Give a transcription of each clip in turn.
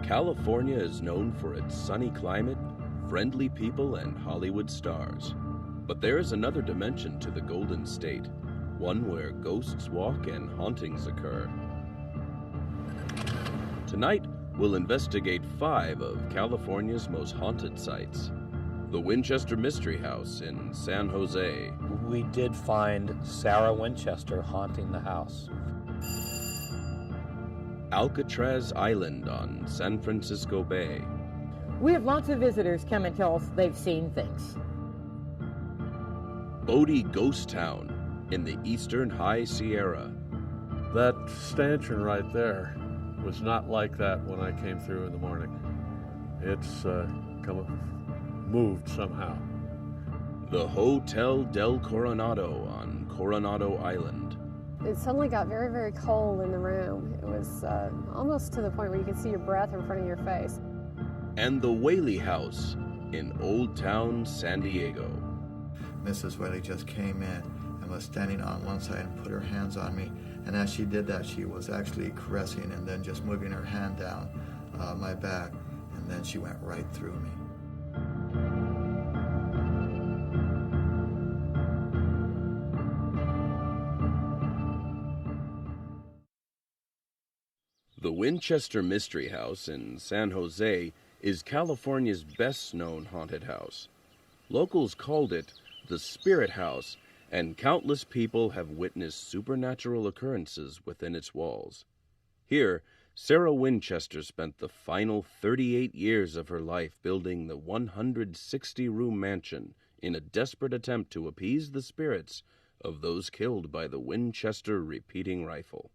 California is known for its sunny climate, friendly people, and Hollywood stars. But there is another dimension to the Golden State, one where ghosts walk and hauntings occur. Tonight, we'll investigate 5 of California's most haunted sites. The Winchester Mystery House in San Jose. We did find Sarah Winchester haunting the house. Alcatraz Island on San Francisco Bay. We have lots of visitors come and tell us they've seen things. Bodie Ghost Town in the eastern High Sierra. That stanchion right there was not like that when I came through in the morning. It's moved somehow. The Hotel del Coronado on Coronado Island. It suddenly got very, very cold in the room. It was almost to the point where you could see your breath in front of your face. And the Whaley House in Old Town San Diego. Mrs. Whaley just came in and was standing on one side and put her hands on me. And as she did that, she was actually caressing and then just moving her hand down my back. And then she went right through me. The Winchester Mystery House in San Jose is California's best-known haunted house. Locals called it the Spirit House, and countless people have witnessed supernatural occurrences within its walls. Here, Sarah Winchester spent the final 38 years of her life building the 160-room mansion in a desperate attempt to appease the spirits of those killed by the Winchester repeating rifle.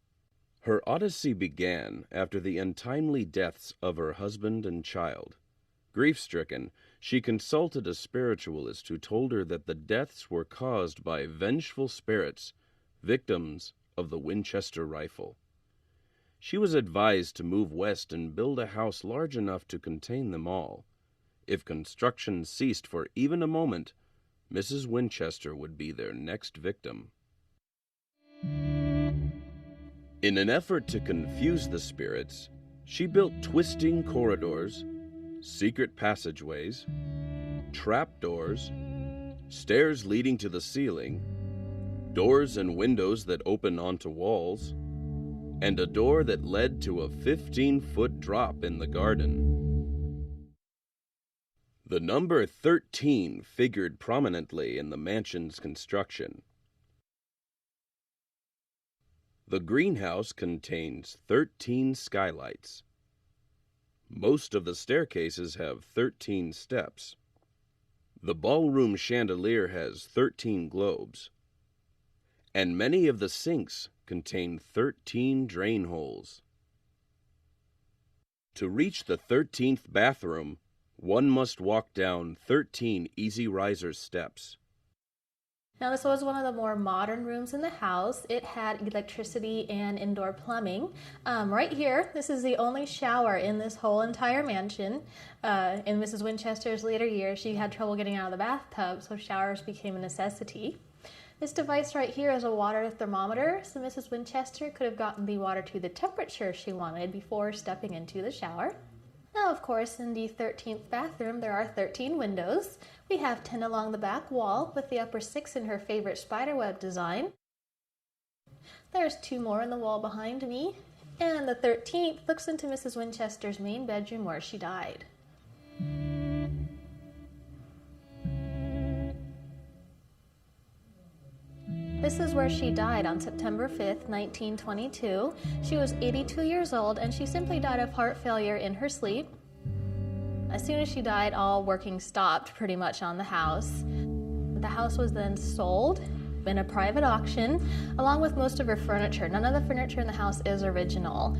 Her odyssey began after the untimely deaths of her husband and child. Grief-stricken, she consulted a spiritualist who told her that the deaths were caused by vengeful spirits, victims of the Winchester rifle. She was advised to move west and build a house large enough to contain them all. If construction ceased for even a moment, Mrs. Winchester would be their next victim. In an effort to confuse the spirits, she built twisting corridors, secret passageways, trapdoors, stairs leading to the ceiling, doors and windows that open onto walls, and a door that led to a 15-foot drop in the garden. The number 13 figured prominently in the mansion's construction. The greenhouse contains 13 skylights. Most of the staircases have 13 steps. The ballroom chandelier has 13 globes. And many of the sinks contain 13 drain holes. To reach the 13th bathroom, one must walk down 13 easy riser steps. Now, this was one of the more modern rooms in the house. It had electricity and indoor plumbing. Right here, this is the only shower in this whole entire mansion. In Mrs. Winchester's later years, she had trouble getting out of the bathtub, so showers became a necessity. This device right here is a water thermometer, so Mrs. Winchester could have gotten the water to the temperature she wanted before stepping into the shower. Now, of course, in the 13th bathroom, there are 13 windows. We have 10 along the back wall, with the upper 6 in her favorite spiderweb design. There's 2 more in the wall behind me, and the 13th looks into Mrs. Winchester's main bedroom where she died. This is where she died on September 5th, 1922. She was 82 years old, and she simply died of heart failure in her sleep. As soon as she died, all working stopped pretty much on the house. The house was then sold in a private auction, along with most of her furniture. None of the furniture in the house is original.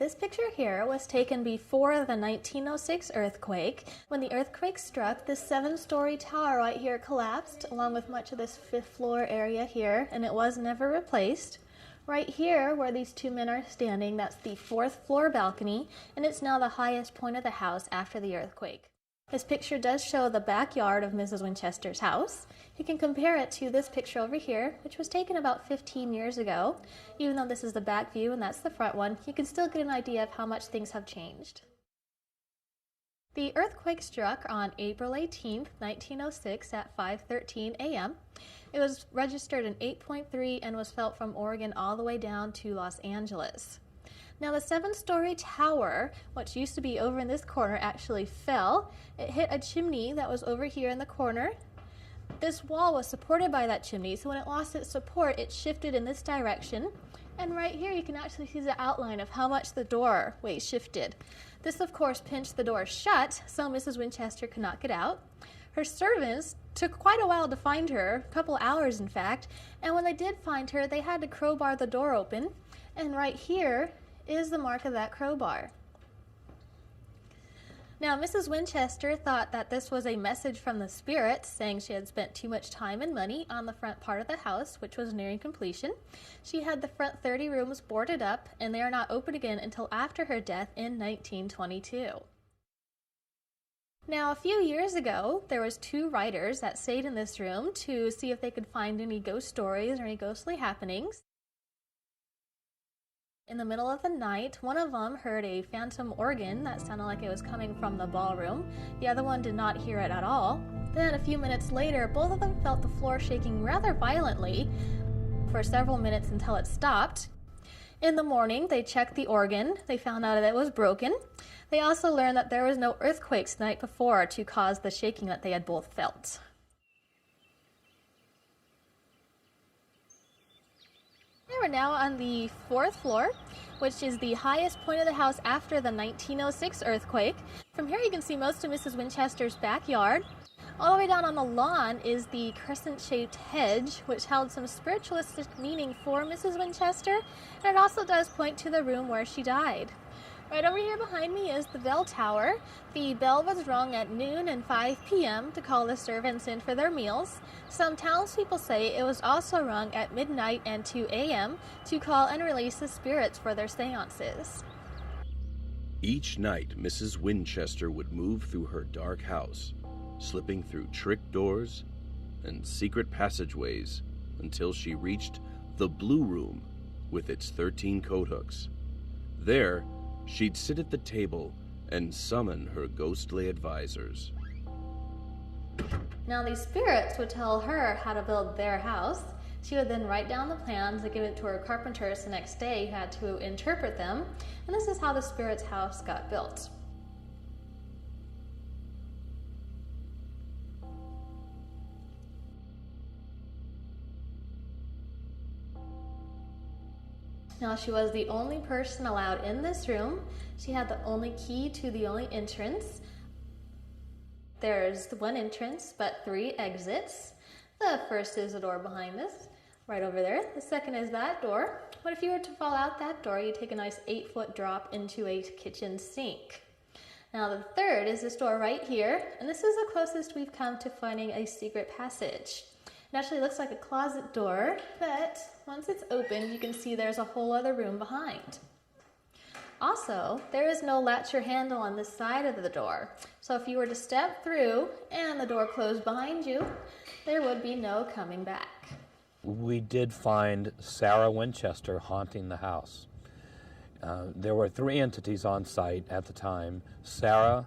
This picture here was taken before the 1906 earthquake. When the earthquake struck, this 7-story tower right here collapsed, along with much of this 5th floor area here, and it was never replaced. Right here, where these 2 men are standing, that's the 4th floor balcony, and it's now the highest point of the house after the earthquake. This picture does show the backyard of Mrs. Winchester's house. You can compare it to this picture over here, which was taken about 15 years ago. Even though this is the back view and that's the front one, you can still get an idea of how much things have changed. The earthquake struck on April 18, 1906 at 5:13 a.m. It was registered in 8.3 and was felt from Oregon all the way down to Los Angeles. Now the 7-story tower, which used to be over in this corner, actually fell. It hit a chimney that was over here in the corner. This wall was supported by that chimney, so when it lost its support, it shifted in this direction. And right here you can actually see the outline of how much the doorway shifted. This, of course, pinched the door shut, so Mrs. Winchester could not get out. Her servants took quite a while to find her, a couple hours in fact, and when they did find her, they had to crowbar the door open. And right here is the mark of that crowbar. Now, Mrs. Winchester thought that this was a message from the spirits saying she had spent too much time and money on the front part of the house, which was nearing completion. She had the front 30 rooms boarded up, and they are not open again until after her death in 1922. Now, a few years ago, there was 2 writers that stayed in this room to see if they could find any ghost stories or any ghostly happenings. In the middle of the night, one of them heard a phantom organ that sounded like it was coming from the ballroom. The other one did not hear it at all. Then a few minutes later, both of them felt the floor shaking rather violently for several minutes until it stopped. In the morning, they checked the organ. They found out that it was broken. They also learned that there was no earthquakes the night before to cause the shaking that they had both felt. We're now on the 4th floor, which is the highest point of the house after the 1906 earthquake. From here you can see most of Mrs. Winchester's backyard. All the way down on the lawn is the crescent-shaped hedge, which held some spiritualistic meaning for Mrs. Winchester, and it also does point to the room where she died. Right over here behind me is the bell tower. The bell was rung at noon and 5 p.m. to call the servants in for their meals. Some townspeople say it was also rung at midnight and 2 a.m. to call and release the spirits for their seances. Each night, Mrs. Winchester would move through her dark house, slipping through trick doors and secret passageways until she reached the Blue Room with its 13 coat hooks. There, she'd sit at the table and summon her ghostly advisors. Now these spirits would tell her how to build their house. She would then write down the plans and give it to her carpenters the next day who had to interpret them. And this is how the spirit's house got built. Now, she was the only person allowed in this room. She had the only key to the only entrance. There's one entrance, but 3 exits. The first is the door behind this, right over there. The second is that door. But if you were to fall out that door, you take a nice 8-foot drop into a kitchen sink. Now, the third is this door right here, and this is the closest we've come to finding a secret passage. It actually looks like a closet door, but once it's open, you can see there's a whole other room behind. Also, there is no latch or handle on this side of the door. So if you were to step through and the door closed behind you, there would be no coming back. We did find Sarah Winchester haunting the house. There were 3 entities on site at the time. Sarah,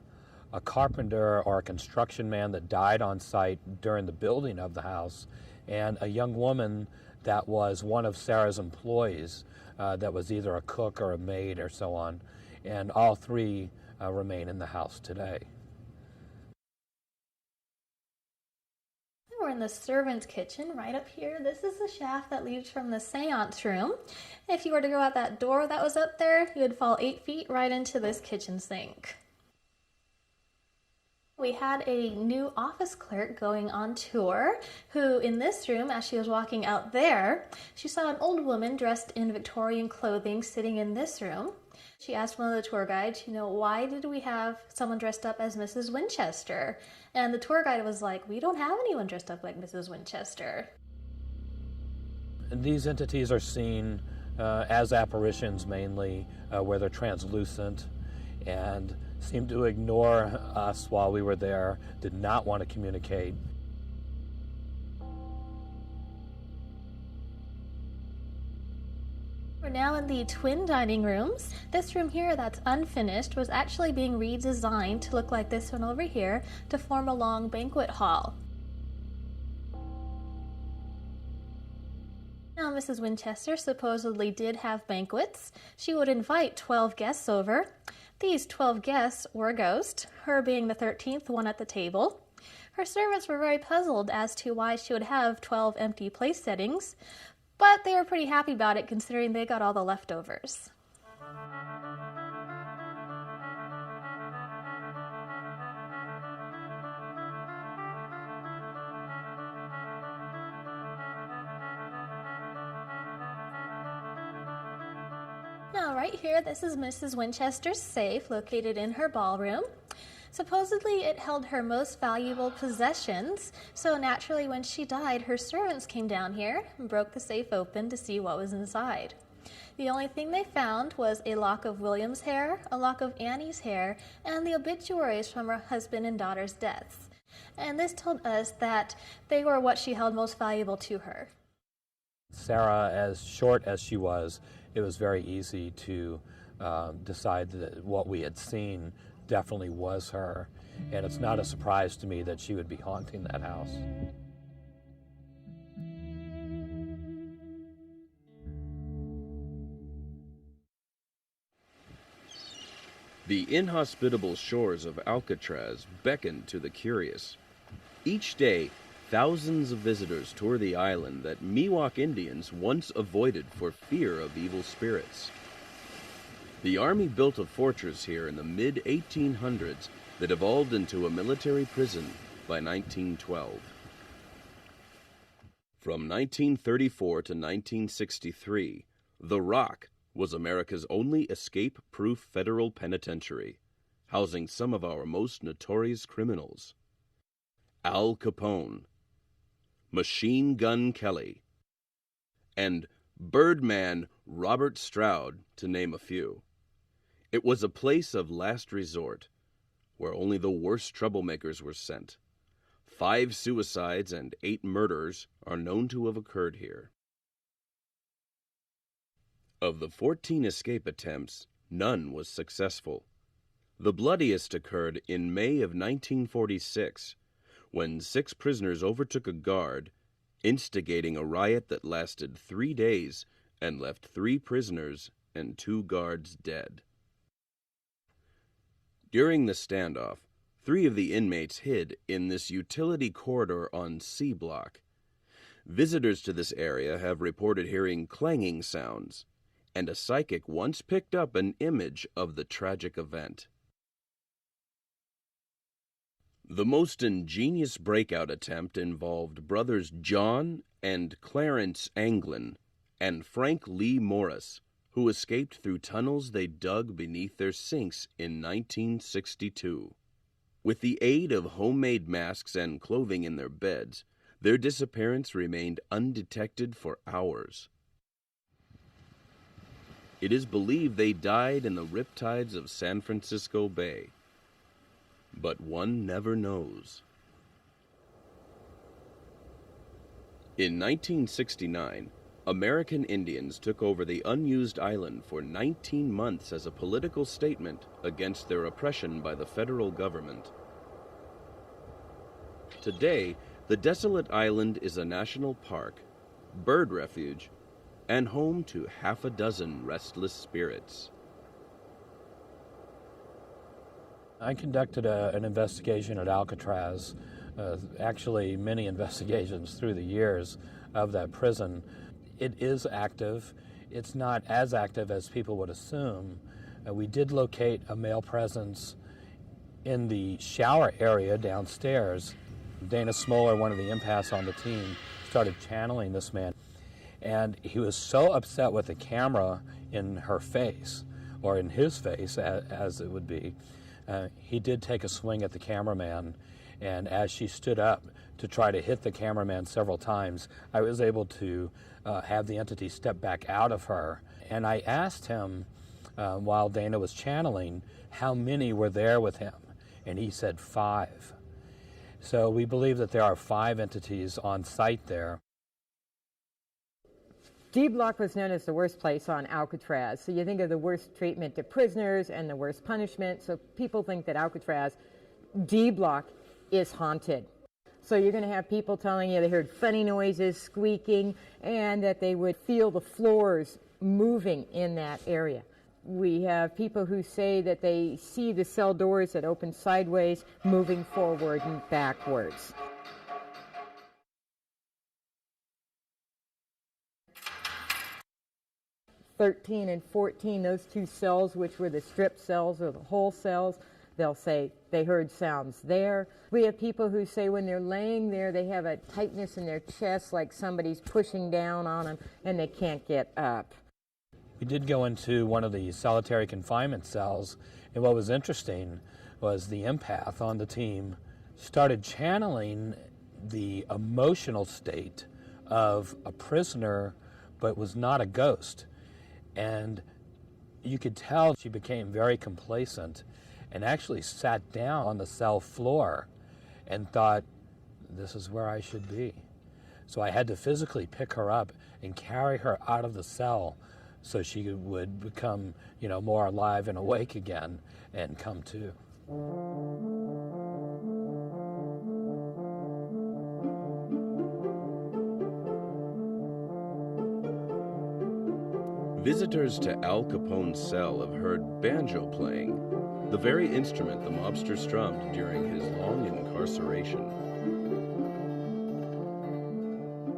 a carpenter or a construction man that died on site during the building of the house, and a young woman that was one of Sarah's employees that was either a cook or a maid or so on. And all 3 remain in the house today. We're in the servant's kitchen right up here. This is the shaft that leads from the seance room. If you were to go out that door that was up there, you would fall 8 feet right into this kitchen sink. We had a new office clerk going on tour who, in this room, as she was walking out there, she saw an old woman dressed in Victorian clothing sitting in this room. She asked one of the tour guides, why did we have someone dressed up as Mrs. Winchester? And the tour guide was like, we don't have anyone dressed up like Mrs. Winchester. And these entities are seen as apparitions mainly, where they're translucent and seemed to ignore us while we were there, did not want to communicate. We're now in the twin dining rooms. This room here that's unfinished was actually being redesigned to look like this one over here to form a long banquet hall. Now, Mrs. Winchester supposedly did have banquets. She would invite 12 guests over. These 12 guests were a ghost, her being the 13th one at the table. Her servants were very puzzled as to why she would have 12 empty place settings, but they were pretty happy about it considering they got all the leftovers. Now, right here, this is Mrs. Winchester's safe located in her ballroom. Supposedly, it held her most valuable possessions, so naturally when she died, her servants came down here and broke the safe open to see what was inside. The only thing they found was a lock of William's hair, a lock of Annie's hair, and the obituaries from her husband and daughter's deaths. And this told us that they were what she held most valuable to her. Sarah, as short as she was, it was very easy to decide that what we had seen definitely was her, and it's not a surprise to me that she would be haunting that house. The inhospitable shores of Alcatraz beckon to the curious. Each day, thousands of visitors tour the island that Miwok Indians once avoided for fear of evil spirits. The Army built a fortress here in the mid-1800s that evolved into a military prison by 1912. From 1934 to 1963, The Rock was America's only escape-proof federal penitentiary, housing some of our most notorious criminals. Al Capone, Machine Gun Kelly, and Birdman Robert Stroud, to name a few. It was a place of last resort, where only the worst troublemakers were sent. 5 suicides and 8 murders are known to have occurred here. Of the 14 escape attempts, none was successful. The bloodiest occurred in May of 1946, when 6 prisoners overtook a guard, instigating a riot that lasted 3 days and left 3 prisoners and 2 guards dead. During the standoff, 3 of the inmates hid in this utility corridor on C Block. Visitors to this area have reported hearing clanging sounds, and a psychic once picked up an image of the tragic event. The most ingenious breakout attempt involved brothers John and Clarence Anglin and Frank Lee Morris, who escaped through tunnels they dug beneath their sinks in 1962. With the aid of homemade masks and clothing in their beds, their disappearance remained undetected for hours. It is believed they died in the riptides of San Francisco Bay, but one never knows. In 1969, American Indians took over the unused island for 19 months as a political statement against their oppression by the federal government. Today, the desolate island is a national park, bird refuge, and home to half a dozen restless spirits. I conducted an investigation at Alcatraz, actually many investigations through the years of that prison. It is active. It's not as active as people would assume. We did locate a male presence in the shower area downstairs. Dana Smoller, one of the impasse on the team, started channeling this man. And he was so upset with the camera in her face, or in his face, as it would be. He did take a swing at the cameraman, and as she stood up to try to hit the cameraman several times, I was able to have the entity step back out of her. And I asked him while Dana was channeling how many were there with him, and he said 5. So we believe that there are 5 entities on site there. D Block was known as the worst place on Alcatraz. So you think of the worst treatment to prisoners and the worst punishment. So people think that Alcatraz, D Block, is haunted. So you're going to have people telling you they heard funny noises, squeaking, and that they would feel the floors moving in that area. We have people who say that they see the cell doors that open sideways moving forward and backwards. (13) and 14, those 2 cells, which were the strip cells or the whole cells, they'll say they heard sounds there. We have people who say when they're laying there, they have a tightness in their chest like somebody's pushing down on them and they can't get up. We did go into one of the solitary confinement cells, and what was interesting was the empath on the team started channeling the emotional state of a prisoner, but was not a ghost. And you could tell she became very complacent and actually sat down on the cell floor and thought, this is where I should be. So I had to physically pick her up and carry her out of the cell so she would become, more alive and awake again and come to. Visitors to Al Capone's cell have heard banjo playing, the very instrument the mobster strummed during his long incarceration.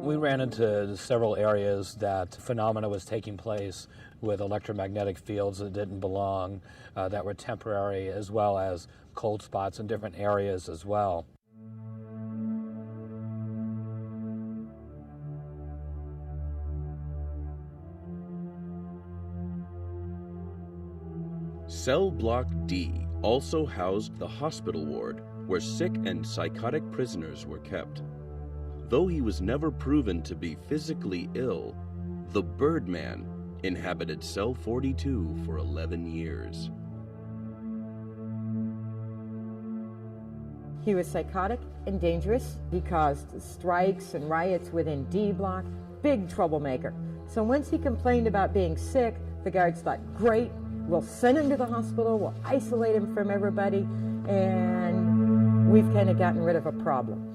We ran into several areas that phenomena was taking place with electromagnetic fields that didn't belong, that were temporary, as well as cold spots in different areas as well. Cell Block D also housed the hospital ward where sick and psychotic prisoners were kept. Though he was never proven to be physically ill, the Birdman inhabited Cell 42 for 11 years. He was psychotic and dangerous. He caused strikes and riots within D Block. Big troublemaker. So once he complained about being sick, the guards thought, great, we'll send him to the hospital, we'll isolate him from everybody, and we've kind of gotten rid of a problem.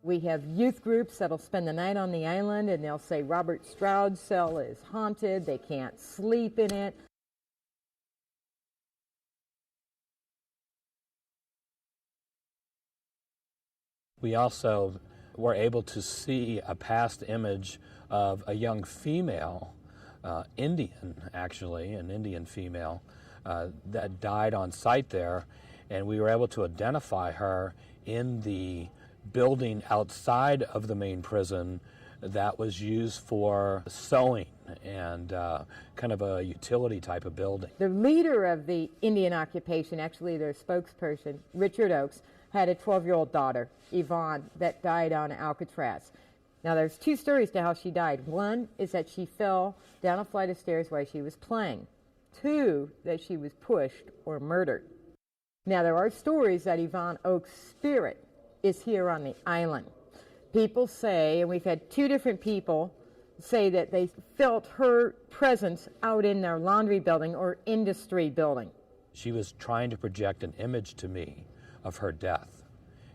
We have youth groups that'll spend the night on the island, and they'll say Robert Stroud's cell is haunted, they can't sleep in it. We also were able to see a past image of a young female, Indian actually, an Indian female, that died on site there, and we were able to identify her in the building outside of the main prison that was used for sewing and kind of a utility type of building. The leader of the Indian occupation, actually their spokesperson, Richard Oakes, had a 12-year-old daughter, Yvonne, that died on Alcatraz. Now there's 2 stories to how she died. One is that she fell down a flight of stairs while she was playing. 2, that she was pushed or murdered. Now there are stories that Yvonne Oakes' spirit is here on the island. People say, and we've had 2 different people say that they felt her presence out in their laundry building or industry building. She was trying to project an image to me of her death,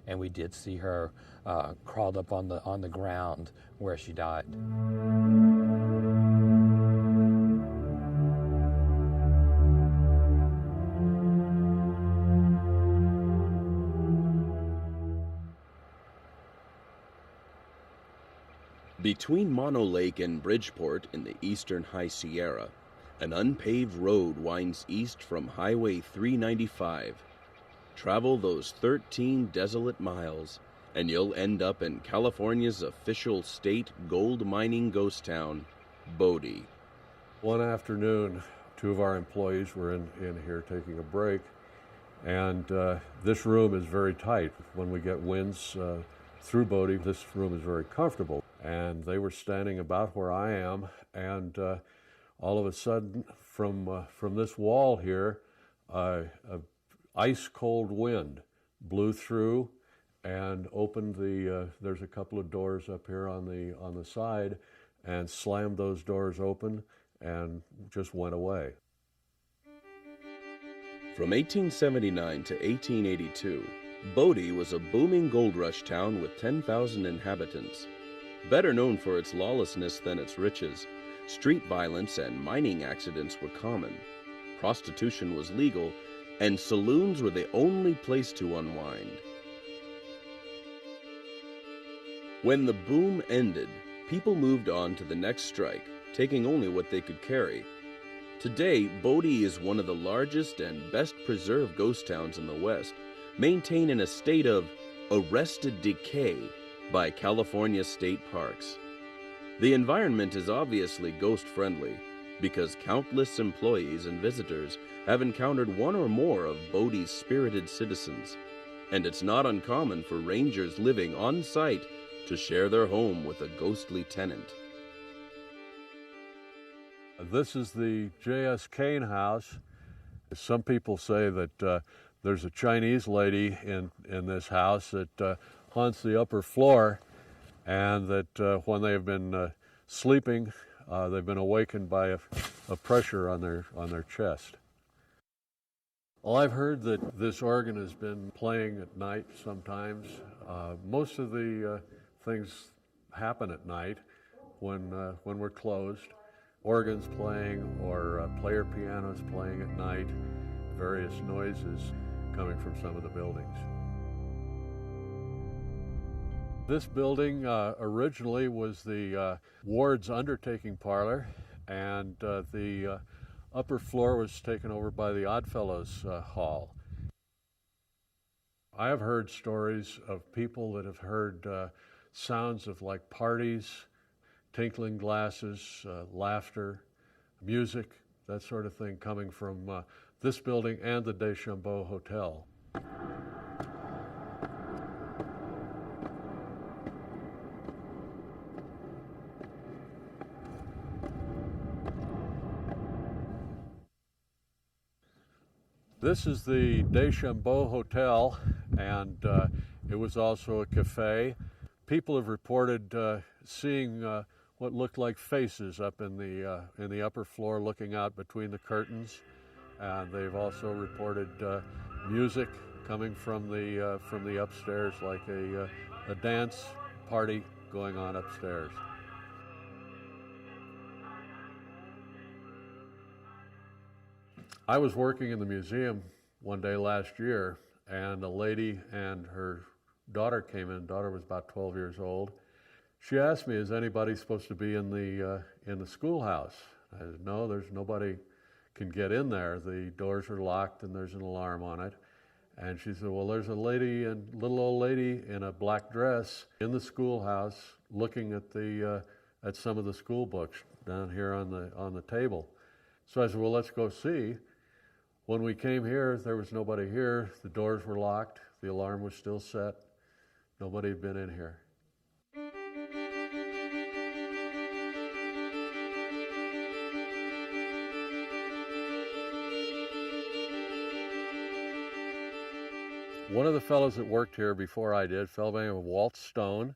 and we did see her crawled up on the ground where she died. Between Mono Lake and Bridgeport in the eastern High Sierra, an unpaved road winds east from Highway 395. Travel those 13 desolate miles, and you'll end up in California's official state gold mining ghost town, Bodie. One afternoon, 2 of our employees were in here taking a break, and this room is very tight. When we get winds through Bodie, this room is very comfortable. And they were standing about where I am, and all of a sudden, from this wall here, a ice cold wind blew through and opened there's a couple of doors up here on the side, and slammed those doors open and just went away. From 1879 to 1882, Bodie was a booming gold rush town with 10,000 inhabitants. Better known for its lawlessness than its riches, street violence and mining accidents were common. Prostitution was legal, and saloons were the only place to unwind. When the boom ended, people moved on to the next strike, taking only what they could carry. Today, Bodie is one of the largest and best preserved ghost towns in the West, maintained in a state of arrested decay by California state parks. The environment is obviously ghost-friendly because countless employees and visitors have encountered one or more of Bodie's spirited citizens, and it's not uncommon for rangers living on site to share their home with a ghostly tenant. This is the J.S. Kane house. Some people say that there's a Chinese lady in this house that haunts the upper floor, and that when they've been sleeping, they've been awakened by a pressure on their chest. Well, I've heard that this organ has been playing at night sometimes. Most of the things happen at night when we're closed. Organs playing or player pianos playing at night, various noises coming from some of the buildings. This building originally was the ward's undertaking parlor, and the upper floor was taken over by the Oddfellows Hall. I have heard stories of people that have heard sounds of like parties, tinkling glasses, laughter, music, that sort of thing coming from this building and the Deschambault Hotel. This is the Deschambault Hotel, and it was also a cafe. People have reported seeing what looked like faces up in the upper floor looking out between the curtains. And they've also reported music coming from the upstairs, like a dance party going on upstairs. I was working in the museum one day last year, and a lady and her daughter came in. Daughter was about 12 years old. She asked me, "Is anybody supposed to be in the schoolhouse?" I said, "No, there's nobody can get in there. The doors are locked and there's an alarm on it." And she said, "Well, there's a lady, and little old lady in a black dress in the schoolhouse looking at some of the school books down here on the table." So I said, "Well, let's go see." When we came here, there was nobody here. The doors were locked. The alarm was still set. Nobody had been in here. One of the fellows that worked here before I did, a fellow by the name of Walt Stone,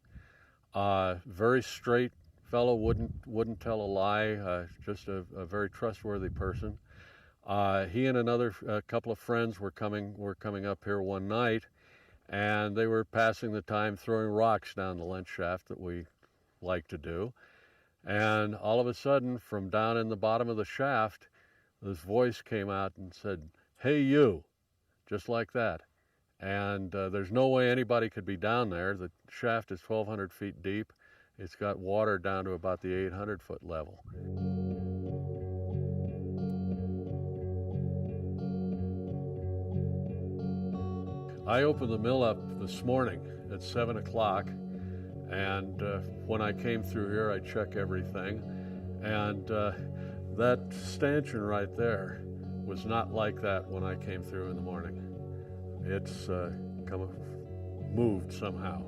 very straight fellow, wouldn't tell a lie, just a very trustworthy person. He and another couple of friends were coming up here one night, and they were passing the time throwing rocks down the lens shaft that we like to do. And all of a sudden, from down in the bottom of the shaft, this voice came out and said, "Hey, you," just like that. And there's no way anybody could be down there. The shaft is 1,200 feet deep. It's got water down to about the 800-foot level. I opened the mill up this morning at 7 o'clock, and when I came through here, I check everything, and that stanchion right there was not like that when I came through in the morning. It's moved somehow.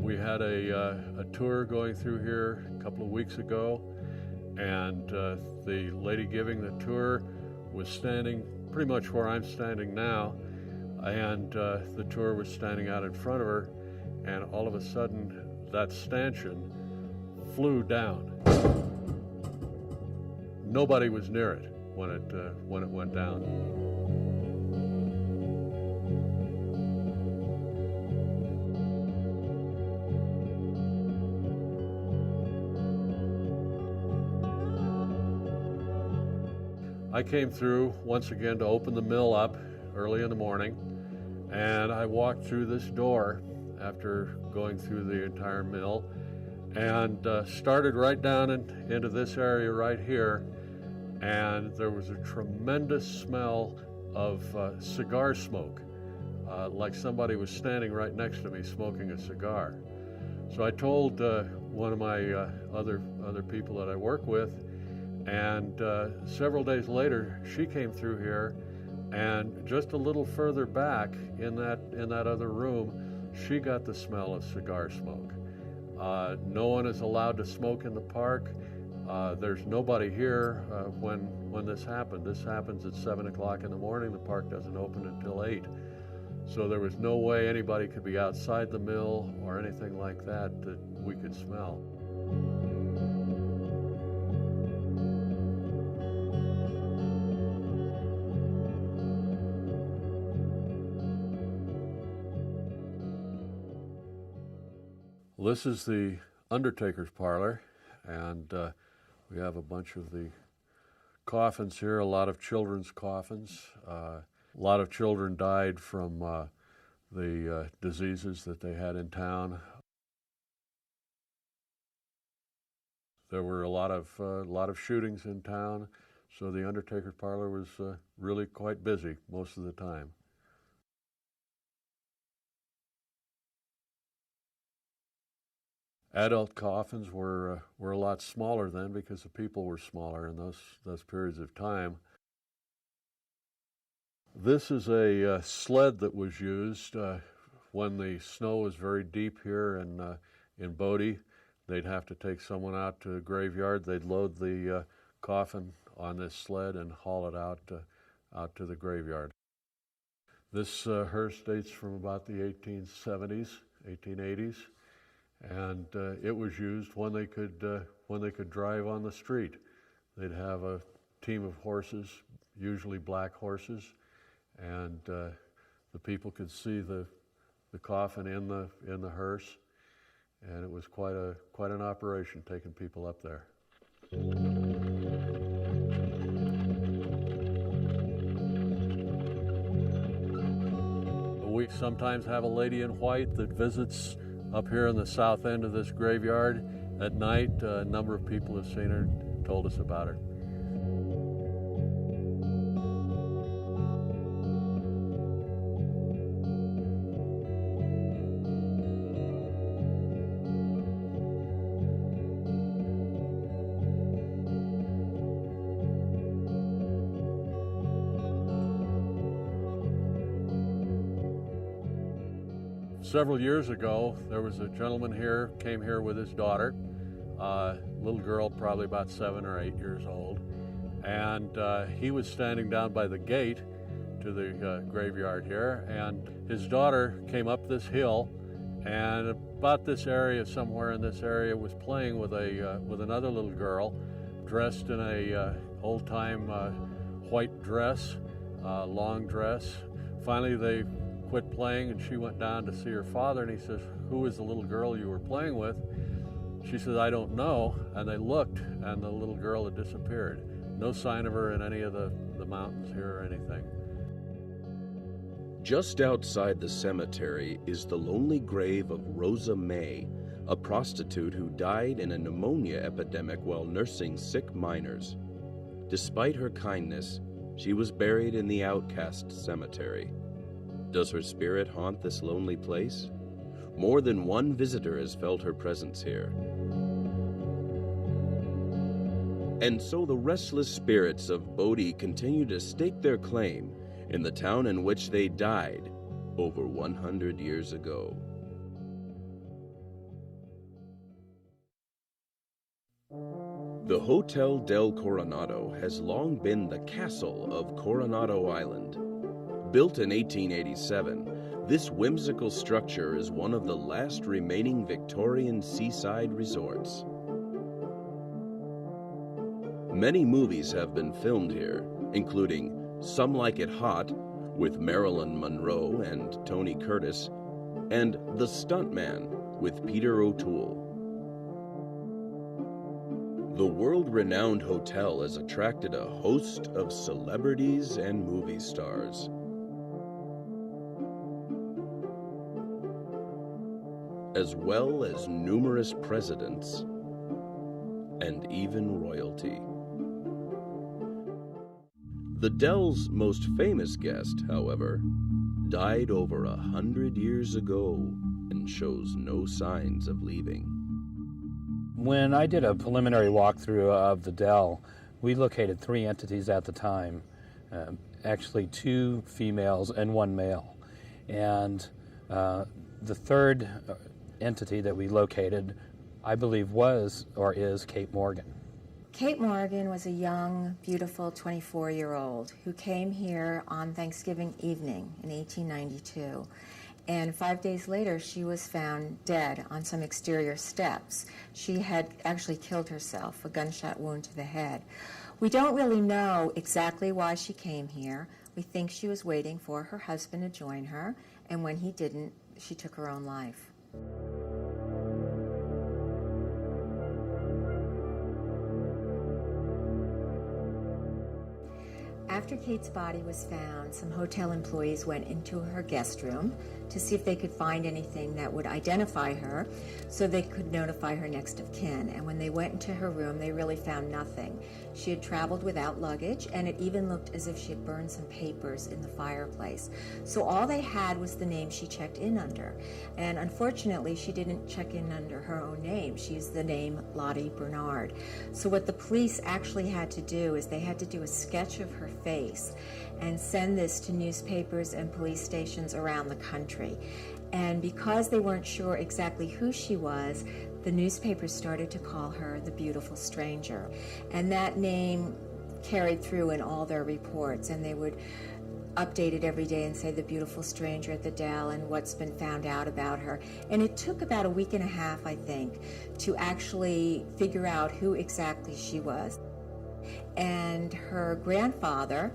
We had a tour going through here a couple of weeks ago, And the lady giving the tour was standing pretty much where I'm standing now, and the tour was standing out in front of her, and all of a sudden that stanchion flew down. Nobody was near it when it went down. I came through once again to open the mill up early in the morning, and I walked through this door after going through the entire mill, and started right down into this area right here, and there was a tremendous smell of cigar smoke, like somebody was standing right next to me smoking a cigar. So I told one of my other people that I work with, and several days later she came through here, and just a little further back in that other room, she got the smell of cigar smoke. No one is allowed to smoke in the park. There's nobody here when this happened. This happens at 7 o'clock in the morning. The park doesn't open until 8. So there was no way anybody could be outside the mill or anything like that we could smell. This is the undertaker's parlor, and we have a bunch of the coffins here, a lot of children's coffins. A lot of children died from the diseases that they had in town. There were a lot of shootings in town, so the undertaker's parlor was really quite busy most of the time. Adult coffins were a lot smaller then because the people were smaller in those periods of time. This is a sled that was used when the snow was very deep here in Bodie. They'd have to take someone out to the graveyard. They'd load the coffin on this sled and haul it out to the graveyard. This hearse dates from about the 1870s, 1880s. And it was used when they could drive on the street. They'd have a team of horses, usually black horses, and the people could see the coffin in the hearse, and it was quite an operation taking people up there. We sometimes have a lady in white that visits up here in the south end of this graveyard at night. A number of people have seen her, told us about her. Several years ago, there was a gentleman here, came here with his daughter, little girl, probably about 7 or 8 years old, and he was standing down by the gate to the graveyard here, and his daughter came up this hill, and about this area, somewhere in this area, was playing with another little girl, dressed in a old-time white dress, long dress. Finally, they quit playing, and she went down to see her father, and he says, "Who is the little girl you were playing with?" She says, "I don't know." And they looked, and the little girl had disappeared. No sign of her in any of the mountains here or anything. Just outside the cemetery is the lonely grave of Rosa May, a prostitute who died in a pneumonia epidemic while nursing sick miners. Despite her kindness, she was buried in the outcast cemetery. Does her spirit haunt this lonely place? More than one visitor has felt her presence here. And so the restless spirits of Bodie continue to stake their claim in the town in which they died over 100 years ago. The Hotel del Coronado has long been the castle of Coronado Island. Built in 1887, this whimsical structure is one of the last remaining Victorian seaside resorts. Many movies have been filmed here, including Some Like It Hot with Marilyn Monroe and Tony Curtis, and The Stuntman with Peter O'Toole. The world-renowned hotel has attracted a host of celebrities and movie stars. As well as numerous presidents and even royalty. The Del's most famous guest, however, died over 100 years ago and shows no signs of leaving. When I did a preliminary walkthrough of the Del, we located 3 entities at the time, actually 2 females and 1 male. And the third entity that we located, I believe, was or is Kate Morgan. Kate Morgan was a young, beautiful 24-year-old who came here on Thanksgiving evening in 1892. And 5 days later, she was found dead on some exterior steps. She had actually killed herself, a gunshot wound to the head. We don't really know exactly why she came here. We think she was waiting for her husband to join her, and when he didn't, she took her own life. After Kate's body was found, some hotel employees went into her guest room to see if they could find anything that would identify her so they could notify her next of kin. And when they went into her room, they really found nothing. She had traveled without luggage, and it even looked as if she had burned some papers in the fireplace. So all they had was the name she checked in under. And unfortunately, she didn't check in under her own name. She used the name Lottie Bernard. So what the police actually had to do is they had to do a sketch of her face and send this to newspapers and police stations around the country. And because they weren't sure exactly who she was, the newspapers started to call her the Beautiful Stranger. And that name carried through in all their reports, and they would update it every day and say the Beautiful Stranger at the Del and what's been found out about her. And it took about a week and a half, I think, to actually figure out who exactly she was. And her grandfather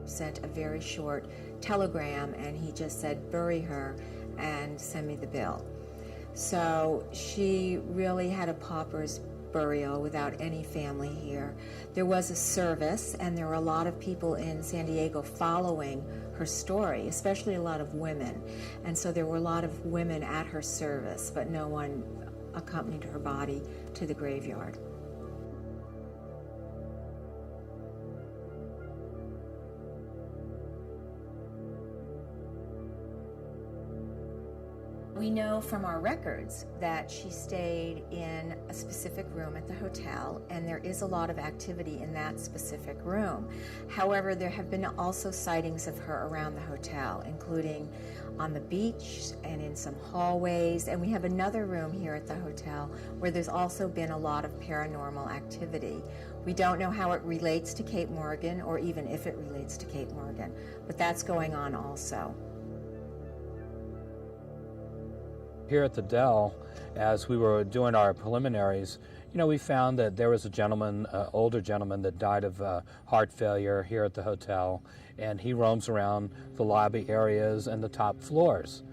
sent a very short telegram, and he just said, bury her and send me the bill. So she really had a pauper's burial without any family here. There was a service, and there were a lot of people in San Diego following her story, especially a lot of women. And so there were a lot of women at her service, but no one accompanied her body to the graveyard. We know from our records that she stayed in a specific room at the hotel, and there is a lot of activity in that specific room. However, there have been also sightings of her around the hotel, including on the beach and in some hallways, and we have another room here at the hotel where there's also been a lot of paranormal activity. We don't know how it relates to Kate Morgan, or even if it relates to Kate Morgan, but that's going on also. Here at the Del, as we were doing our preliminaries, we found that there was a gentleman, older gentleman, that died of heart failure here at the hotel, and he roams around the lobby areas and the top floors.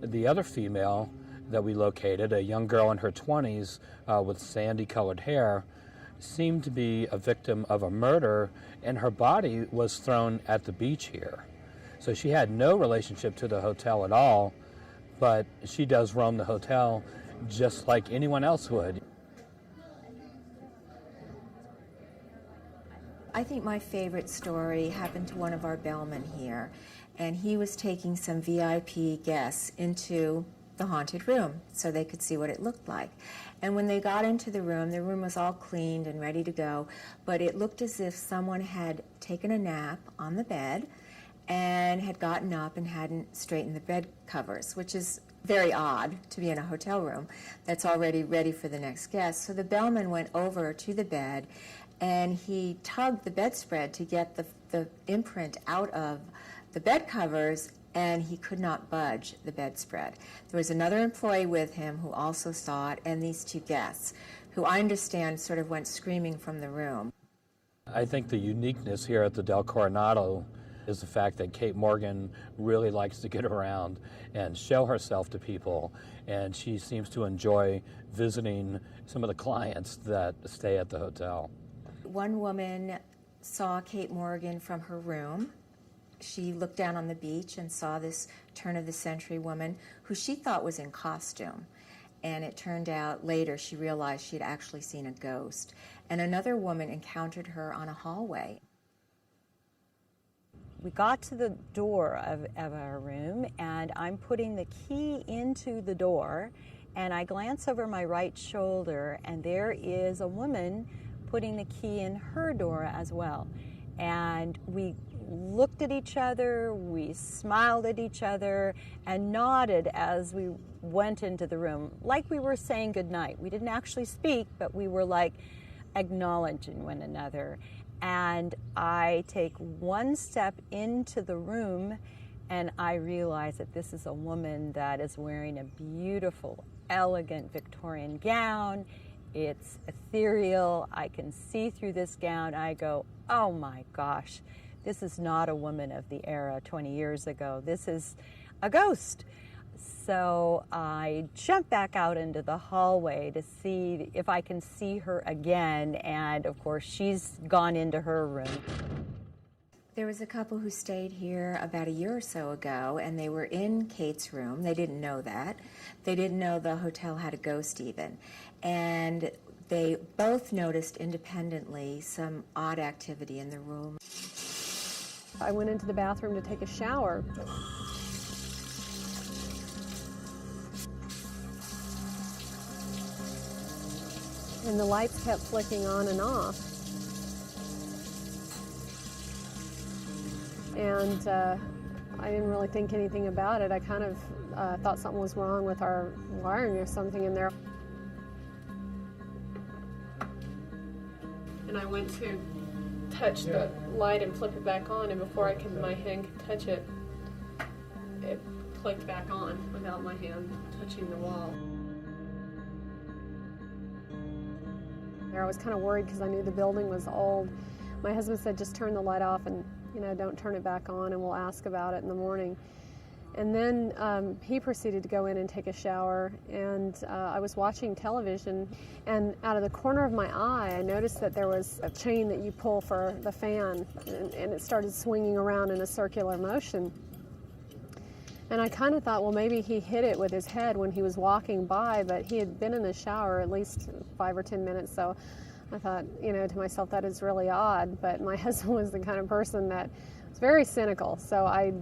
The other female that we located, a young girl in her 20s with sandy-colored hair, seemed to be a victim of a murder, and her body was thrown at the beach here. So she had no relationship to the hotel at all, but she does roam the hotel just like anyone else would. I think my favorite story happened to one of our bellmen here, and he was taking some VIP guests into the haunted room so they could see what it looked like. And when they got into the room was all cleaned and ready to go, but it looked as if someone had taken a nap on the bed and had gotten up and hadn't straightened the bed covers, which is Very odd to be in a hotel room that's already ready for the next guest. So the bellman went over to the bed and he tugged the bedspread to get the imprint out of the bed covers, and he could not budge the bedspread. There was another employee with him who also saw it, and these two guests, who I understand sort of went screaming from the room. I think the uniqueness here at the Del Coronado is the fact that Kate Morgan really likes to get around and show herself to people, and she seems to enjoy visiting some of the clients that stay at the hotel. One woman saw Kate Morgan from her room. She looked down on the beach and saw this turn-of-the-century woman who she thought was in costume. And it turned out later she realized she'd actually seen a ghost. And another woman encountered her on a hallway. We got to the door of our room, and I'm putting the key into the door, and I glance over my right shoulder, and there is a woman putting the key in her door as well. And we looked at each other, we smiled at each other, and nodded as we went into the room, like we were saying goodnight. We didn't actually speak, but we were like acknowledging one another. And I take one step into the room, and I realize that this is a woman that is wearing a beautiful, elegant Victorian gown. It's ethereal. I can see through this gown. I go, oh my gosh, this is not a woman of the era 20 years ago. This is a ghost. So I jump back out into the hallway to see if I can see her again, and of course she's gone into her room. There was a couple who stayed here about a year or so ago, and they were in Kate's room. They didn't know that. They didn't know the hotel had a ghost even. And they both noticed independently some odd activity in the room. I went into the bathroom to take a shower. And the lights kept flicking on and off. And I didn't really think anything about it. I kind of thought something was wrong with our wiring or something in there. And I went to touch the light and flip it back on, and before my hand could touch it, it clicked back on without my hand touching the wall. I was kind of worried because I knew the building was old. My husband said, just turn the light off and, don't turn it back on, and we'll ask about it in the morning. And then he proceeded to go in and take a shower, and I was watching television, and out of the corner of my eye, I noticed that there was a chain that you pull for the fan, and it started swinging around in a circular motion. And I kind of thought, well, maybe he hit it with his head when he was walking by, but he had been in the shower at least 5 or 10 minutes, so I thought, to myself, that is really odd. But my husband was the kind of person that was very cynical, so I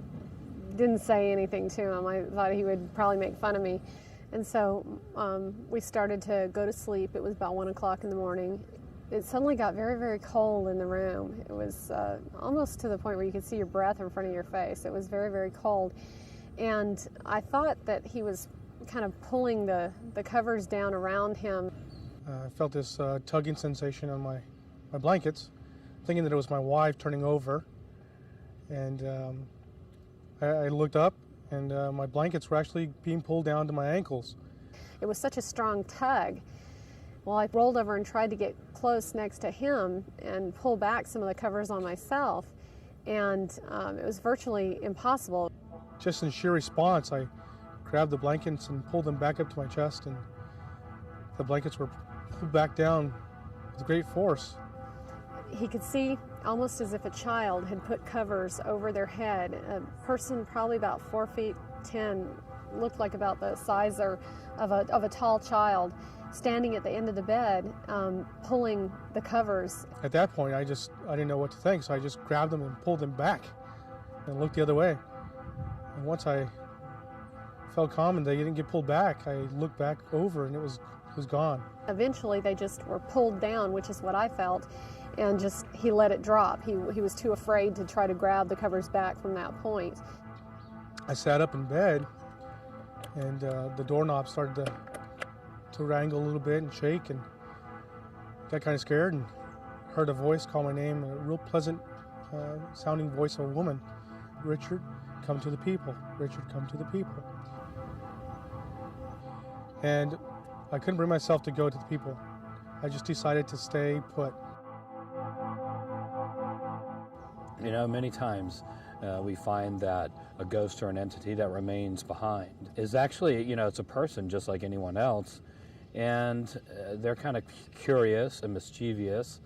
didn't say anything to him. I thought he would probably make fun of me. And so we started to go to sleep. It was about 1 o'clock in the morning. It suddenly got very, very cold in the room. It was almost to the point where you could see your breath in front of your face. It was very, very cold. And I thought that he was kind of pulling the covers down around him. I felt this tugging sensation on my blankets, thinking that it was my wife turning over. And I looked up, and my blankets were actually being pulled down to my ankles. It was such a strong tug. Well, I rolled over and tried to get close next to him and pull back some of the covers on myself, and it was virtually impossible. Just in sheer response, I grabbed the blankets and pulled them back up to my chest, and the blankets were pulled back down with great force. He could see almost as if a child had put covers over their head. A person probably about 4'10", looked like about the size of a tall child, standing at the end of the bed, pulling the covers. At that point, I didn't know what to think, so I just grabbed them and pulled them back and looked the other way. And once I felt calm and they didn't get pulled back, I looked back over and it was gone. Eventually, they just were pulled down, which is what I felt, and he let it drop. He was too afraid to try to grab the covers back from that point. I sat up in bed and the doorknob started to wrangle a little bit and shake, and got kind of scared and heard a voice call my name, a real pleasant sounding voice of a woman. Richard, come to the people. Richard, come to the people. And I couldn't bring myself to go to the people. I just decided to stay put. You know, many times we find that a ghost or an entity that remains behind is actually, you know, it's a person just like anyone else, and they're kind of curious and mischievous,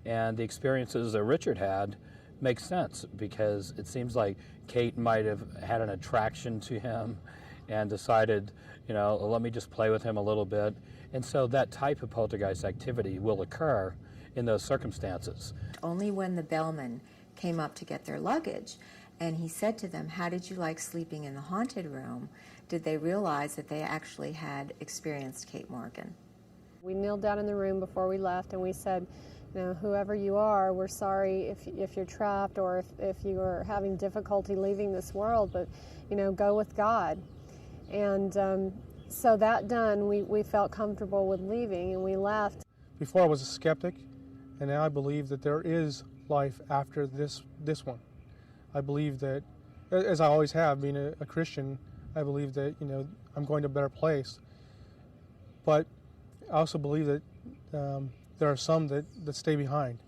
and the experiences that Richard had make sense because it seems like Kate might have had an attraction to him and decided, you know, let me just play with him a little bit. And so that type of poltergeist activity will occur in those circumstances. Only when the bellman came up to get their luggage and he said to them, how did you like sleeping in the haunted room, did they realize that they actually had experienced Kate Morgan. We kneeled down in the room before we left and we said, you know, whoever you are, we're sorry if you're trapped or if you are having difficulty leaving this world, but, you know, go with God. And so that done, we felt comfortable with leaving and we left. Before I was a skeptic, and now I believe that there is life after this one. I believe that, as I always have, being a Christian, I believe that, you know, I'm going to a better place. But I also believe that there are some that stay behind.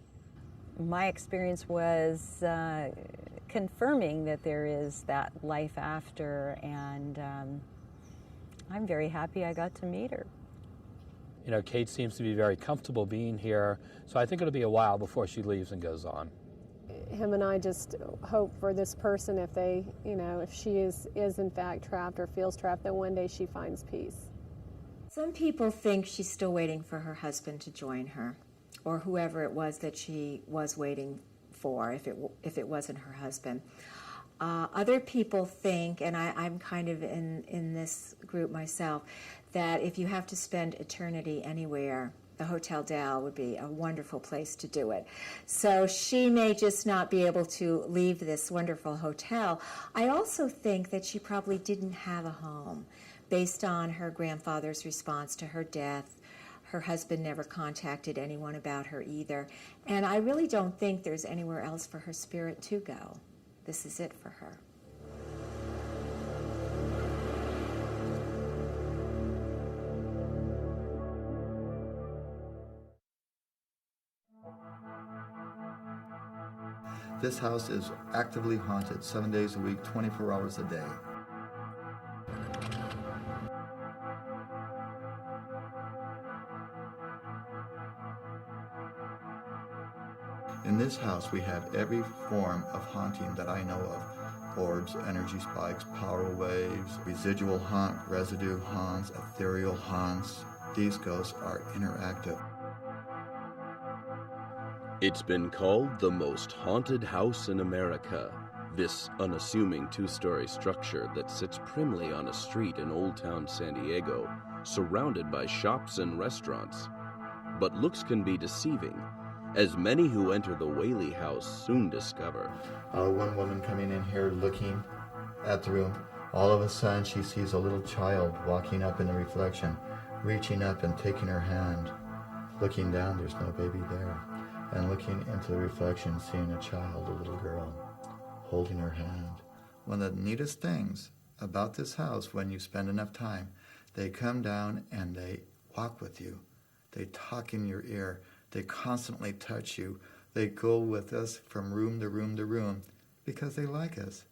My experience was confirming that there is that life after, and I'm very happy I got to meet her. You know, Kate seems to be very comfortable being here, so I think it'll be a while before she leaves and goes on. Him and I just hope for this person, if they, you know, if she is in fact trapped or feels trapped, that one day she finds peace. Some people think she's still waiting for her husband to join her, or whoever it was that she was waiting for, if it wasn't her husband. Other people think, and I'm kind of in this group myself, that if you have to spend eternity anywhere, the Hotel Del would be a wonderful place to do it. So she may just not be able to leave this wonderful hotel. I also think that she probably didn't have a home. Based on her grandfather's response to her death, her husband never contacted anyone about her either. And I really don't think there's anywhere else for her spirit to go. This is it for her. This house is actively haunted 7 days a week, 24 hours a day. In this house, we have every form of haunting that I know of. Orbs, energy spikes, power waves, residual haunt, residue haunts, ethereal haunts. These ghosts are interactive. It's been called the most haunted house in America. This unassuming two-story structure that sits primly on a street in Old Town San Diego, surrounded by shops and restaurants. But looks can be deceiving, as many who enter the Whaley house soon discover. One woman coming in here looking at the room, all of a sudden she sees a little child walking up in the reflection, reaching up and taking her hand. Looking down, there's no baby there. And looking into the reflection, seeing a child, a little girl, holding her hand. One of the neatest things about this house, when you spend enough time, they come down and they walk with you. They talk in your ear. They constantly touch you. They go with us from room to room to room because they like us.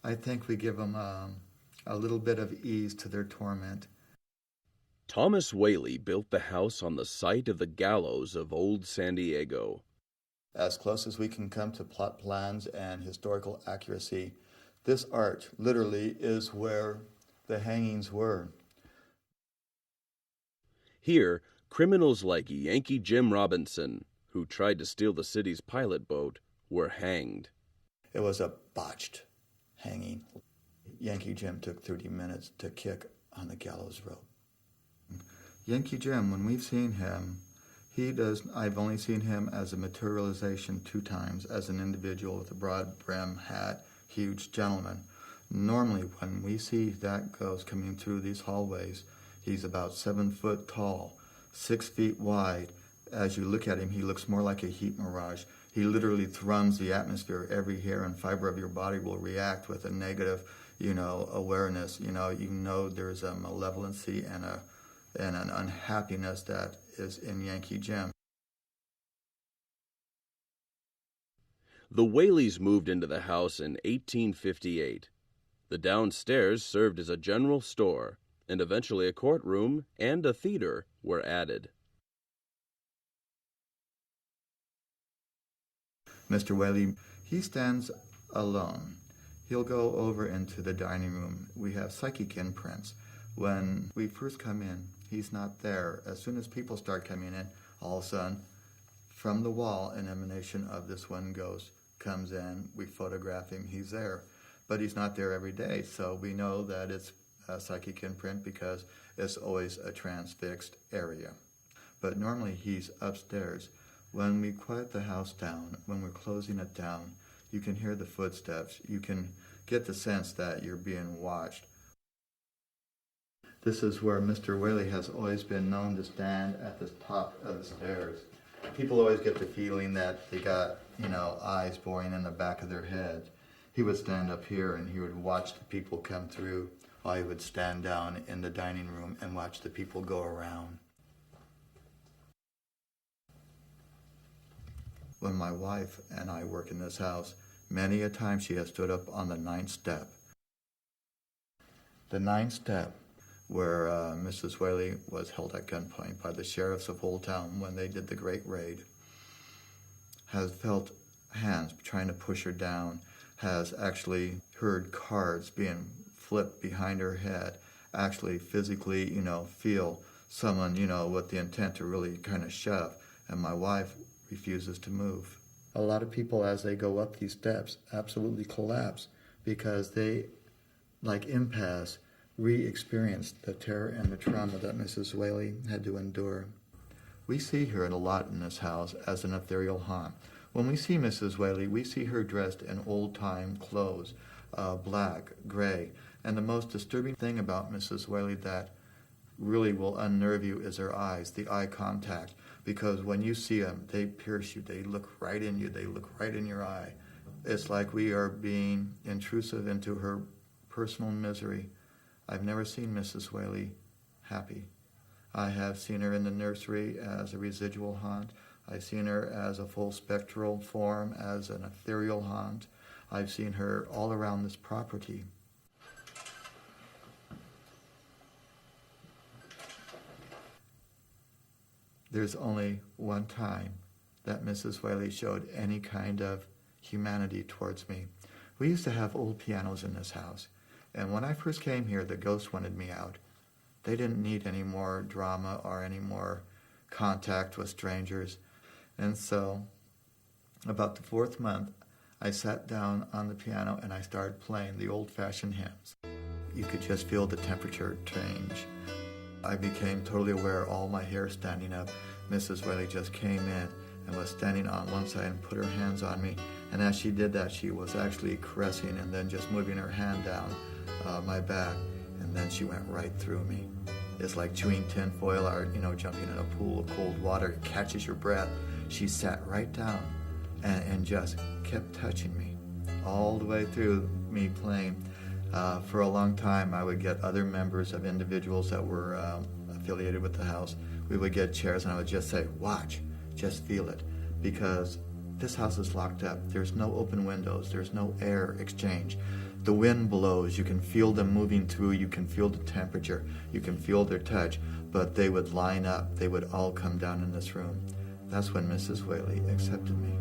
I think we give them a little bit of ease to their torment. Thomas Whaley built the house on the site of the gallows of Old San Diego. As close as we can come to plot plans and historical accuracy, this arch literally is where the hangings were. Here, criminals like Yankee Jim Robinson, who tried to steal the city's pilot boat, were hanged. It was a botched hanging. Yankee Jim took 30 minutes to kick on the gallows rope. Yankee Jim, when we've seen him, I've only seen him as a materialization 2 times, as an individual with a broad brim hat, huge gentleman. Normally, when we see that ghost coming through these hallways, he's about 7 foot tall, 6 feet wide. As you look at him, he looks more like a heat mirage. He literally thrums the atmosphere. Every hair and fiber of your body will react with a negative, awareness. You know there's a malevolency and an unhappiness that is in Yankee Jim. The Whaleys moved into the house in 1858. The downstairs served as a general store, and eventually a courtroom and a theater were added. Mr. Whaley, he stands alone. He'll go over into the dining room. We have psychic imprints. When we first come in, he's not there. As soon as people start coming in, all of a sudden, from the wall, an emanation of this one ghost comes in. We photograph him. He's there. But he's not there every day, so we know that it's a psychic imprint because it's always a transfixed area. But normally he's upstairs. When we quiet the house down, when we're closing it down, you can hear the footsteps. You can get the sense that you're being watched. This is where Mr. Whaley has always been known to stand at the top of the stairs. People always get the feeling that they got, eyes boring in the back of their head. He would stand up here and he would watch the people come through, or he would stand down in the dining room and watch the people go around. When my wife and I work in this house, many a time she has stood up on the 9th step. The 9th step, where Mrs. Whaley was held at gunpoint by the sheriffs of Old Town when they did the Great Raid, has felt hands trying to push her down, has actually heard cards being flipped behind her head, actually physically, feel someone, with the intent to really kind of shove. And my wife refuses to move. A lot of people, as they go up these steps, absolutely collapse because they, like empaths, re-experienced the terror and the trauma that Mrs. Whaley had to endure. We see her a lot in this house as an ethereal haunt. When we see Mrs. Whaley, we see her dressed in old-time clothes, black, gray. And the most disturbing thing about Mrs. Whaley that really will unnerve you is her eyes, the eye contact. Because when you see them, they pierce you, they look right in you, they look right in your eye. It's like we are being intrusive into her personal misery. I've never seen Mrs. Whaley happy. I have seen her in the nursery as a residual haunt. I've seen her as a full spectral form, as an ethereal haunt. I've seen her all around this property. There's only one time that Mrs. Whaley showed any kind of humanity towards me. We used to have old pianos in this house, and when I first came here, the ghosts wanted me out. They didn't need any more drama or any more contact with strangers. And so, about the 4th month, I sat down on the piano and I started playing the old-fashioned hymns. You could just feel the temperature change. I became totally aware, all my hair standing up. Mrs. Whaley just came in and was standing on one side and put her hands on me. And as she did that, she was actually caressing and then just moving her hand down my back. And then she went right through me. It's like chewing tin foil or, jumping in a pool of cold water. It catches your breath. She sat right down and just kept touching me all the way through me playing. For a long time, I would get other members of individuals that were affiliated with the house. We would get chairs and I would just say, watch, just feel it. Because this house is locked up. There's no open windows. There's no air exchange. The wind blows. You can feel them moving through. You can feel the temperature. You can feel their touch. But they would line up. They would all come down in this room. That's when Mrs. Whaley accepted me.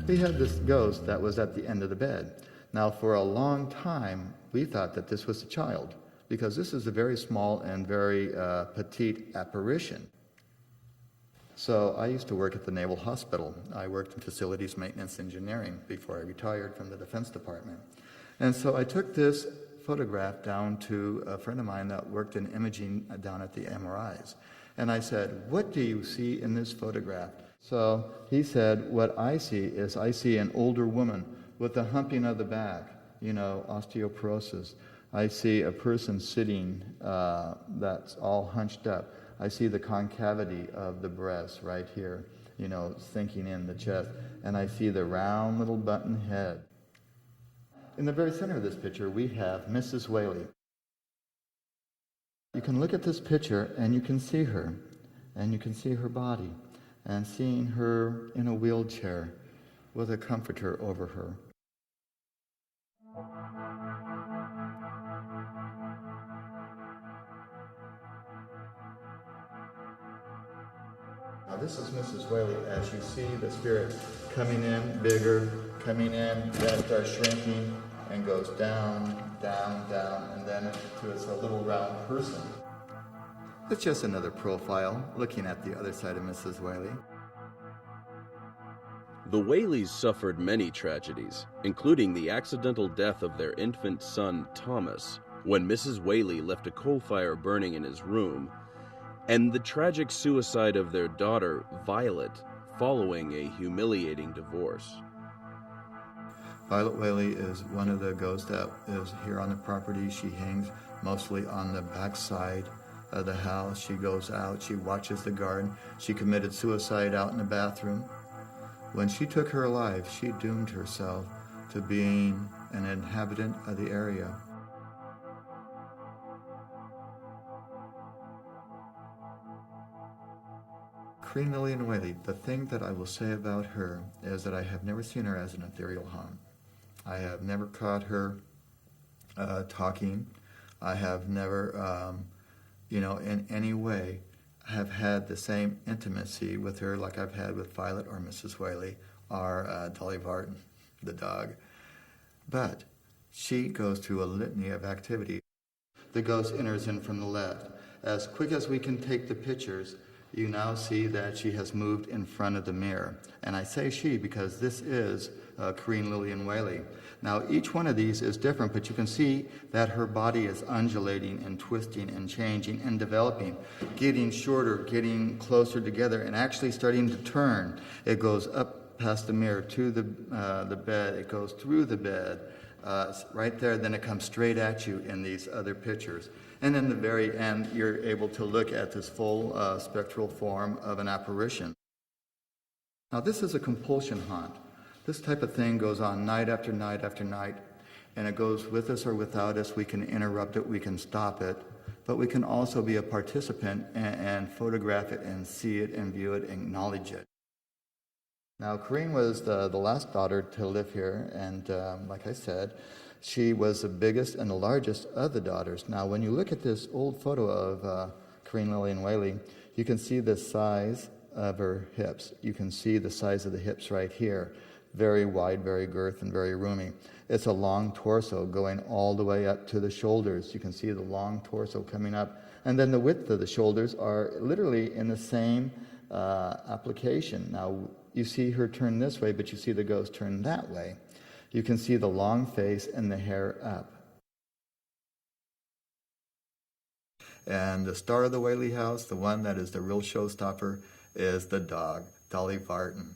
We had this ghost that was at the end of the bed. Now, for a long time, we thought that this was a child, because this is a very small and very petite apparition. So I used to work at the Naval Hospital. I worked in facilities maintenance engineering before I retired from the Defense Department. And so I took this photograph down to a friend of mine that worked in imaging down at the MRIs. And I said, what do you see in this photograph? So he said, what I see an older woman with a humping of the back, osteoporosis. I see a person sitting that's all hunched up. I see the concavity of the breast right here, sinking in the chest. And I see the round little button head. In the very center of this picture, we have Mrs. Whaley. You can look at this picture and you can see her, and you can see her body, and seeing her in a wheelchair with a comforter over her. Now this is Mrs. Whaley. As you see the spirit coming in bigger, coming in, then it starts shrinking and goes down, down, down, and then to it's a little round person. It's just another profile looking at the other side of Mrs. Whaley. The Whaleys suffered many tragedies, including the accidental death of their infant son, Thomas, when Mrs. Whaley left a coal fire burning in his room, and the tragic suicide of their daughter, Violet, following a humiliating divorce. Violet Whaley is one of the ghosts that is here on the property. She hangs mostly on the back side of the house. She goes out, she watches the garden. She committed suicide out in the bathroom. When she took her life, she doomed herself to being an inhabitant of the area. Queen Lillian Whaley, the thing that I will say about her is that I have never seen her as an ethereal haunt. I have never caught her talking. I have never, in any way have had the same intimacy with her like I've had with Violet or Mrs. Whaley or Dolly Varden, the dog. But she goes through a litany of activity. The ghost enters in from the left. As quick as we can take the pictures, you now see that she has moved in front of the mirror. And I say she because this is Queen Lillian Whaley. Now, each one of these is different, but you can see that her body is undulating and twisting and changing and developing, getting shorter, getting closer together, and actually starting to turn. It goes up past the mirror to the bed. It goes through the bed right there. Then it comes straight at you in these other pictures. And in the very end, you're able to look at this full spectral form of an apparition. Now, this is a compulsion haunt. This type of thing goes on night after night after night, and it goes with us or without us. We can interrupt it, we can stop it, but we can also be a participant and photograph it and see it and view it and acknowledge it. Now, Corinne was the last daughter to live here, and like I said, she was the biggest and the largest of the daughters. Now, when you look at this old photo of Corinne Lillian Whaley, you can see the size of her hips. You can see the size of the hips right here. Very wide, very girth, and very roomy. It's a long torso going all the way up to the shoulders. You can see the long torso coming up. And then the width of the shoulders are literally in the same application. Now, you see her turn this way, but you see the ghost turn that way. You can see the long face and the hair up. And the star of the Whaley house, the one that is the real showstopper, is the dog, Dolly Varden.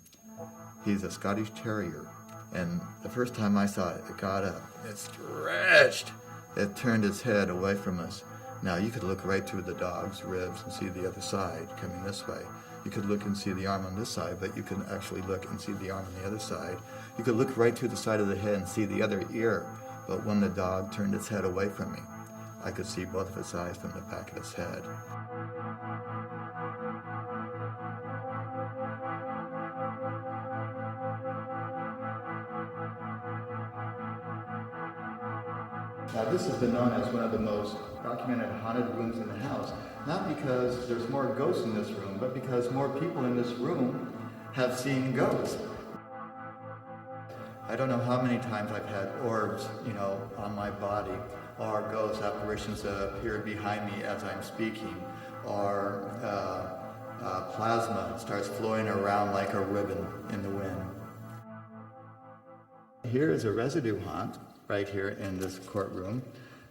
He's a Scottish Terrier, and the first time I saw it, it got up, it stretched, it turned its head away from us. Now, you could look right through the dog's ribs and see the other side coming this way. You could look and see the arm on this side, but you can actually look and see the arm on the other side. You could look right through the side of the head and see the other ear, but when the dog turned its head away from me, I could see both of its eyes from the back of its head. Now, this has been known as one of the most documented haunted rooms in the house, not because there's more ghosts in this room, but because more people in this room have seen ghosts. I don't know how many times I've had orbs, on my body, or ghost apparitions that appear behind me as I'm speaking, or plasma starts flowing around like a ribbon in the wind. Here is a residue haunt right here in this courtroom,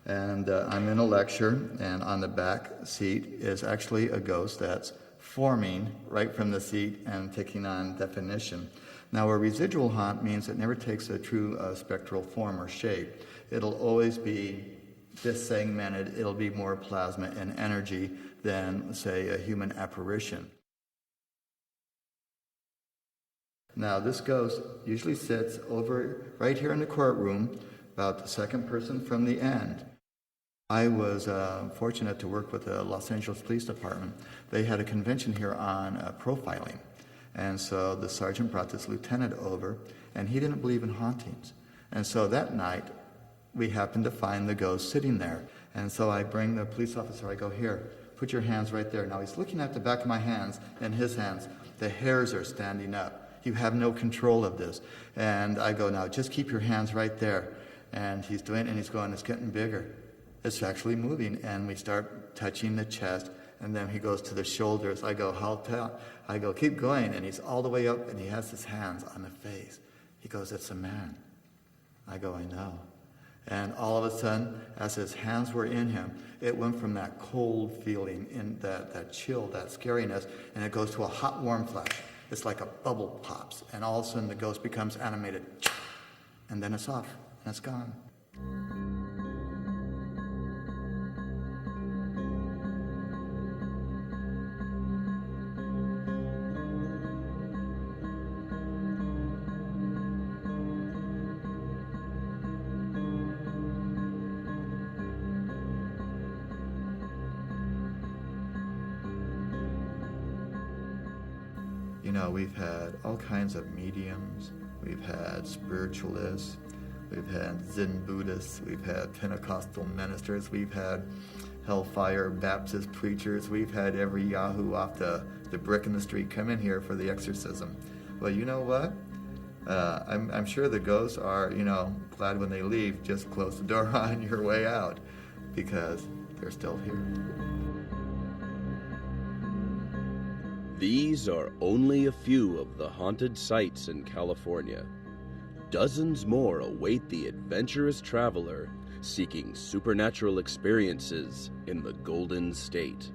and I'm in a lecture, and on the back seat is actually a ghost that's forming right from the seat and taking on definition. Now, a residual haunt means it never takes a true spectral form or shape. It'll always be dissegmented. It'll be more plasma and energy than, say, a human apparition. Now, this ghost usually sits over right here in the courtroom, about the second person from the end. I was fortunate to work with the Los Angeles Police Department. They had a convention here on profiling. And so the sergeant brought this lieutenant over, and he didn't believe in hauntings. And so that night, we happened to find the ghost sitting there. And so I bring the police officer, I go, here, put your hands right there. Now he's looking at the back of my hands and his hands. The hairs are standing up. You have no control of this. And I go, now just keep your hands right there. And he's doing it, and he's going, it's getting bigger. It's actually moving. And we start touching the chest, and then he goes to the shoulders. I go, how tall? I go, keep going. And he's all the way up, and he has his hands on the face. He goes, it's a man. I go, I know. And all of a sudden, as his hands were in him, it went from that cold feeling, in that chill, that scariness, and it goes to a hot, warm flash. It's like a bubble pops, and all of a sudden the ghost becomes animated, and then it's off, and it's gone. You know, we've had all kinds of mediums, we've had spiritualists, we've had Zen Buddhists, we've had Pentecostal ministers, we've had Hellfire Baptist preachers, we've had every yahoo off the brick in the street come in here for the exorcism. Well, you know what? I'm sure the ghosts are, glad when they leave, just close the door on your way out, because they're still here. These are only a few of the haunted sites in California. Dozens more await the adventurous traveler seeking supernatural experiences in the Golden State.